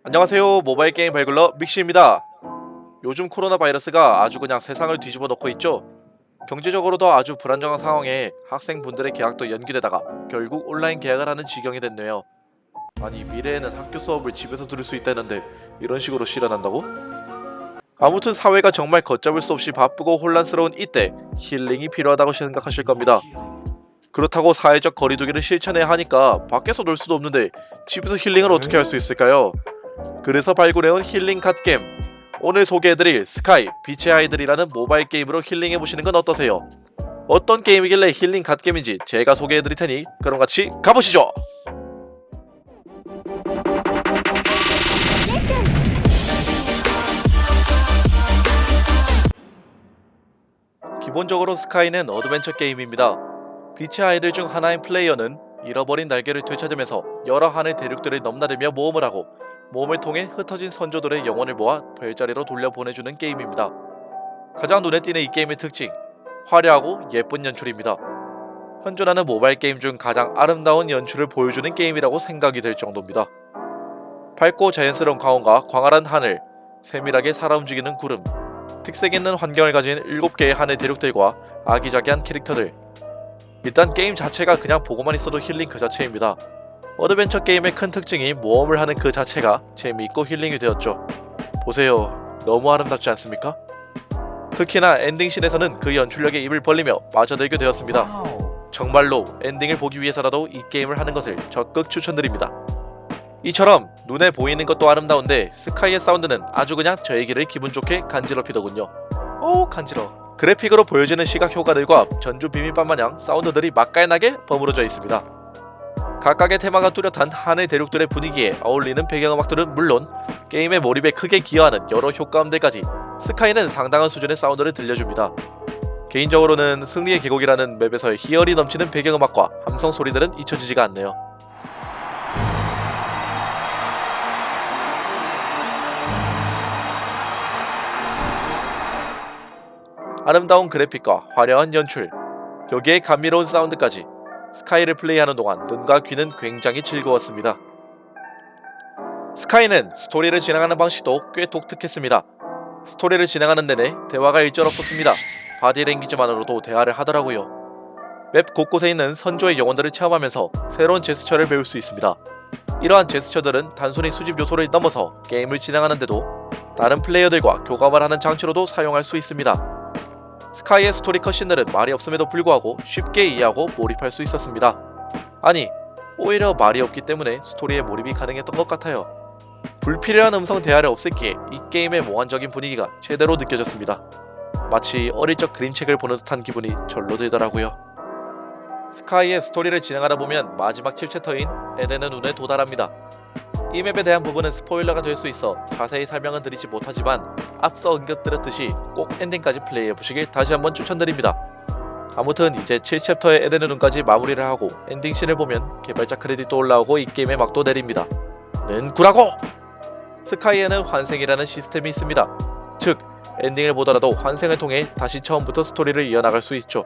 안녕하세요. 모바일 게임 발굴러 믹시입니다. 요즘 코로나 바이러스가 아주 그냥 세상을 뒤집어 놓고 있죠. 경제적으로도 아주 불안정한 상황에 학생분들의 계약도 연기되다가 결국 온라인 계약을 하는 지경이 됐네요. 아니, 미래에는 학교 수업을 집에서 들을 수 있다는데 이런 식으로 실현한다고? 아무튼 사회가 정말 걷잡을 수 없이 바쁘고 혼란스러운 이때 힐링이 필요하다고 생각하실 겁니다. 그렇다고 사회적 거리두기를 실천해야 하니까 밖에서 놀 수도 없는데 집에서 힐링을 어떻게 할 수 있을까요? 그래서 발굴해온 힐링 갓겜, 오늘 소개해드릴 스카이 빛의 아이들이라는 모바일 게임으로 힐링해보시는 건 어떠세요? 어떤 게임이길래 힐링 갓겜인지 제가 소개해드릴 테니 그럼 같이 가보시죠! 기본적으로 스카이는 어드벤처 게임입니다. 빛의 아이들 중 하나인 플레이어는 잃어버린 날개를 되찾으면서 여러 하늘 대륙들을 넘나들며 모험을 하고 모험을 통해 흩어진 선조들의 영혼을 모아 별자리로 돌려보내주는 게임입니다. 가장 눈에 띄는 이 게임의 특징, 화려하고 예쁜 연출입니다. 현존하는 모바일 게임 중 가장 아름다운 연출을 보여주는 게임이라고 생각이 될 정도입니다. 밝고 자연스러운 광원과 광활한 하늘, 세밀하게 살아 움직이는 구름, 특색 있는 환경을 가진 7개의 하늘 대륙들과 아기자기한 캐릭터들. 일단 게임 자체가 그냥 보고만 있어도 힐링 그 자체입니다. 어드벤처 게임의 큰 특징이 모험을 하는 그 자체가 재미있고 힐링이 되었죠. 보세요, 너무 아름답지 않습니까? 특히나 엔딩씬에서는 그 연출력에 입을 벌리며 빠져들게 되었습니다. 정말로 엔딩을 보기 위해서라도 이 게임을 하는 것을 적극 추천드립니다. 이처럼 눈에 보이는 것도 아름다운데 스카이의 사운드는 아주 그냥 저의 귀를 기분 좋게 간지럽히더군요. 오, 간지러. 그래픽으로 보여지는 시각 효과들과 전주 비빔밥 마냥 사운드들이 맛깔나게 버무려져 있습니다. 각각의 테마가 뚜렷한 하늘 대륙들의 분위기에 어울리는 배경음악들은 물론 게임의 몰입에 크게 기여하는 여러 효과음들까지 스카이는 상당한 수준의 사운드를 들려줍니다. 개인적으로는 승리의 계곡이라는 맵에서의 희열이 넘치는 배경음악과 함성 소리들은 잊혀지지가 않네요. 아름다운 그래픽과 화려한 연출, 여기에 감미로운 사운드까지 스카이를 플레이하는 동안 눈과 귀는 굉장히 즐거웠습니다. 스카이는 스토리를 진행하는 방식도 꽤 독특했습니다. 스토리를 진행하는 내내 대화가 일절 없었습니다. 바디랭귀지만으로도 대화를 하더라고요. 맵 곳곳에 있는 선조의 영혼들을 체험하면서 새로운 제스처를 배울 수 있습니다. 이러한 제스처들은 단순히 수집 요소를 넘어서 게임을 진행하는데도 다른 플레이어들과 교감을 하는 장치로도 사용할 수 있습니다. 스카이의 스토리 컷신들은 말이 없음에도 불구하고 쉽게 이해하고 몰입할 수 있었습니다. 아니, 오히려 말이 없기 때문에 스토리에 몰입이 가능했던 것 같아요. 불필요한 음성 대화를 없앴기에 이 게임의 몽환적인 분위기가 제대로 느껴졌습니다. 마치 어릴 적 그림책을 보는 듯한 기분이 절로 들더라고요. 스카이의 스토리를 진행하다 보면 마지막 7챕터인 에덴의 눈에 도달합니다. 이 맵에 대한 부분은 스포일러가 될 수 있어 자세히 설명은 드리지 못하지만 앞서 언급드렸듯이 꼭 엔딩까지 플레이해보시길 다시 한번 추천드립니다. 아무튼 이제 7챕터의 에덴의 눈까지 마무리를 하고 엔딩씬을 보면 개발자 크레딧도 올라오고 이 게임의 막도 내립니다. 는 구라고! 스카이에는 환생이라는 시스템이 있습니다. 즉, 엔딩을 보더라도 환생을 통해 다시 처음부터 스토리를 이어나갈 수 있죠.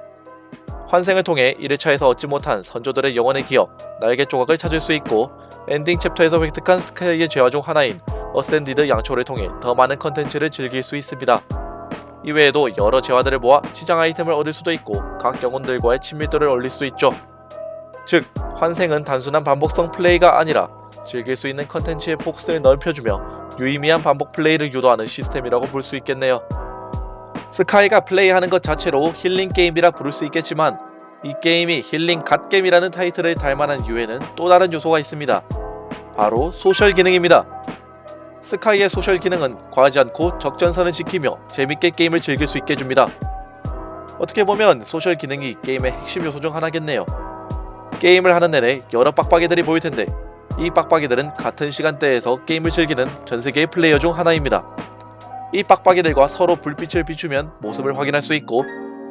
환생을 통해 1회차에서 얻지 못한 선조들의 영혼의 기억, 날개 조각을 찾을 수 있고 엔딩 챕터에서 획득한 스카이의 재화 중 하나인 어센디드 양초를 통해 더 많은 컨텐츠를 즐길 수 있습니다. 이외에도 여러 재화들을 모아 지장 아이템을 얻을 수도 있고 각 영혼들과의 친밀도를 올릴 수 있죠. 즉, 환생은 단순한 반복성 플레이가 아니라 즐길 수 있는 컨텐츠의 폭스를 넓혀주며 유의미한 반복 플레이를 유도하는 시스템이라고 볼 수 있겠네요. 스카이가 플레이하는 것 자체로 힐링 게임이라 부를 수 있겠지만 이 게임이 힐링 갓게임이라는 타이틀을 달만한 이유에는 또 다른 요소가 있습니다. 바로 소셜 기능입니다. 스카이의 소셜 기능은 과하지 않고 적정선을 지키며 재밌게 게임을 즐길 수 있게 해줍니다. 어떻게 보면 소셜 기능이 게임의 핵심 요소 중 하나겠네요. 게임을 하는 내내 여러 빡빡이들이 보일 텐데 이 빡빡이들은 같은 시간대에서 게임을 즐기는 전세계의 플레이어 중 하나입니다. 이 빡빡이들과 서로 불빛을 비추면 모습을 확인할 수 있고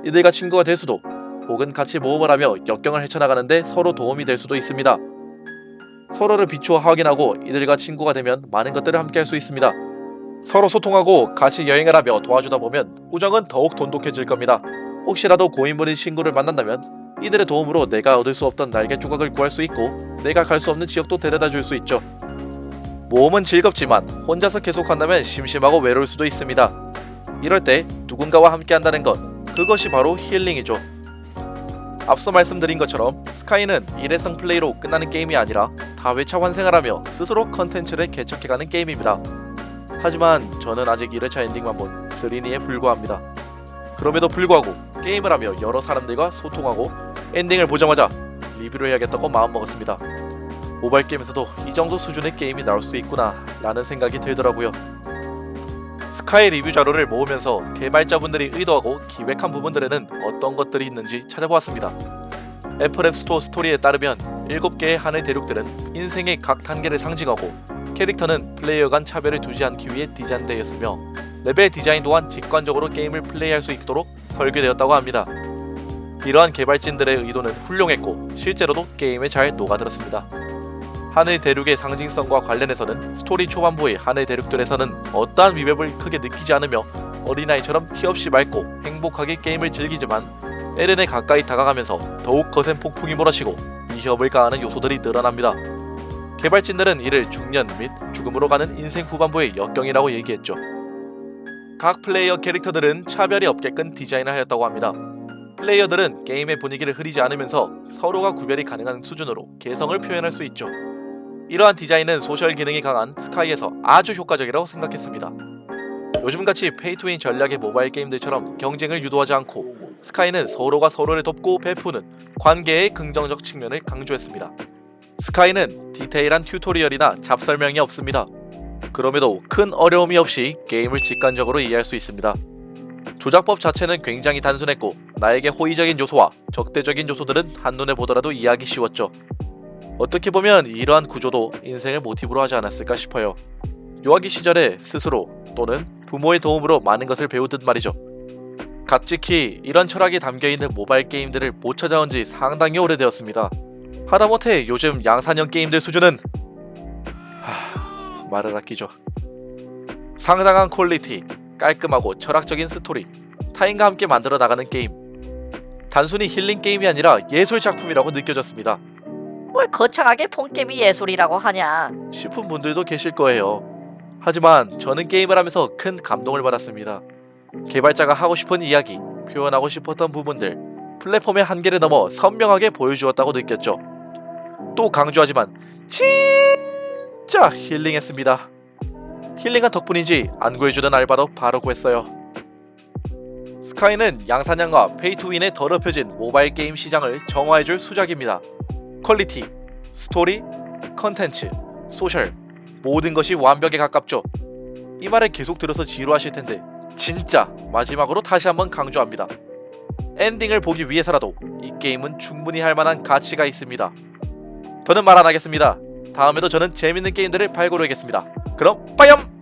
이들과 친구가 될 수도 혹은 같이 모험을 하며 역경을 헤쳐나가는데 서로 도움이 될 수도 있습니다. 서로를 비추어 확인하고 이들과 친구가 되면 많은 것들을 함께 할 수 있습니다. 서로 소통하고 같이 여행을 하며 도와주다 보면 우정은 더욱 돈독해질 겁니다. 혹시라도 고인물인 친구를 만난다면 이들의 도움으로 내가 얻을 수 없던 날개 조각을 구할 수 있고 내가 갈 수 없는 지역도 데려다 줄 수 있죠. 모험은 즐겁지만 혼자서 계속한다면 심심하고 외로울 수도 있습니다. 이럴 때 누군가와 함께 한다는 것, 그것이 바로 힐링이죠. 앞서 말씀드린 것처럼 스카이는 일회성 플레이로 끝나는 게임이 아니라 다회차 환생을 하며 스스로 컨텐츠를 개척해가는 게임입니다. 하지만 저는 아직 1회차 엔딩만 본 3D에 불과합니다. 그럼에도 불구하고 게임을 하며 여러 사람들과 소통하고 엔딩을 보자마자 리뷰를 해야겠다고 마음먹었습니다. 모바일 게임에서도 이 정도 수준의 게임이 나올 수 있구나 라는 생각이 들더라고요. 스카이 리뷰 자료를 모으면서 개발자분들이 의도하고 기획한 부분들에는 어떤 것들이 있는지 찾아보았습니다. 애플 앱스토어 스토리에 따르면 7개의 하늘 대륙들은 인생의 각 단계를 상징하고 캐릭터는 플레이어 간 차별을 두지 않기 위해 디자인되었으며 레벨 디자인 또한 직관적으로 게임을 플레이할 수 있도록 설계되었다고 합니다. 이러한 개발진들의 의도는 훌륭했고 실제로도 게임에 잘 녹아들었습니다. 하늘 대륙의 상징성과 관련해서는 스토리 초반부의 하늘 대륙들에서는 어떠한 위협을 크게 느끼지 않으며 어린아이처럼 티 없이 맑고 행복하게 게임을 즐기지만 에렌에 가까이 다가가면서 더욱 거센 폭풍이 몰아치고 위협을 가하는 요소들이 늘어납니다. 개발진들은 이를 중년 및 죽음으로 가는 인생 후반부의 역경이라고 얘기했죠. 각 플레이어 캐릭터들은 차별이 없게끔 디자인을 하였다고 합니다. 플레이어들은 게임의 분위기를 흐리지 않으면서 서로가 구별이 가능한 수준으로 개성을 표현할 수 있죠. 이러한 디자인은 소셜 기능이 강한 스카이에서 아주 효과적이라고 생각했습니다. 요즘같이 페이투윈 전략의 모바일 게임들처럼 경쟁을 유도하지 않고 스카이는 서로가 서로를 돕고 베푸는 관계의 긍정적 측면을 강조했습니다. 스카이는 디테일한 튜토리얼이나 잡설명이 없습니다. 그럼에도 큰 어려움이 없이 게임을 직관적으로 이해할 수 있습니다. 조작법 자체는 굉장히 단순했고 나에게 호의적인 요소와 적대적인 요소들은 한눈에 보더라도 이해하기 쉬웠죠. 어떻게 보면 이러한 구조도 인생을 모티브로 하지 않았을까 싶어요. 유아기 시절에 스스로 또는 부모의 도움으로 많은 것을 배우듯 말이죠. 갓지키 이런 철학이 담겨있는 모바일 게임들을 못 찾아온 지 상당히 오래되었습니다. 하다못해 요즘 양산형 게임들 수준은 말을 아끼죠. 상당한 퀄리티, 깔끔하고 철학적인 스토리, 타인과 함께 만들어 나가는 게임. 단순히 힐링 게임이 아니라 예술 작품이라고 느껴졌습니다. 뭘 거창하게 폰게임이 예술이라고 하냐. 싶은 분들도 계실 거예요. 하지만 저는 게임을 하면서 큰 감동을 받았습니다. 개발자가 하고 싶은 이야기, 표현하고 싶었던 부분들, 플랫폼의 한계를 넘어 선명하게 보여주었다고 느꼈죠. 또 강조하지만 진짜 힐링했습니다. 힐링한 덕분인지 안 구해주는 알바도 바로 구했어요. 스카이는 양산형과 페이투윈에 더럽혀진 모바일 게임 시장을 정화해줄 수작입니다. 퀄리티, 스토리, 컨텐츠, 소셜 모든 것이 완벽에 가깝죠. 이 말을 계속 들어서 지루하실 텐데 진짜 마지막으로 다시 한번 강조합니다. 엔딩을 보기 위해서라도 이 게임은 충분히 할 만한 가치가 있습니다. 더는 말 안 하겠습니다. 다음에도 저는 재밌는 게임들을 발굴하겠습니다. 그럼 빠염!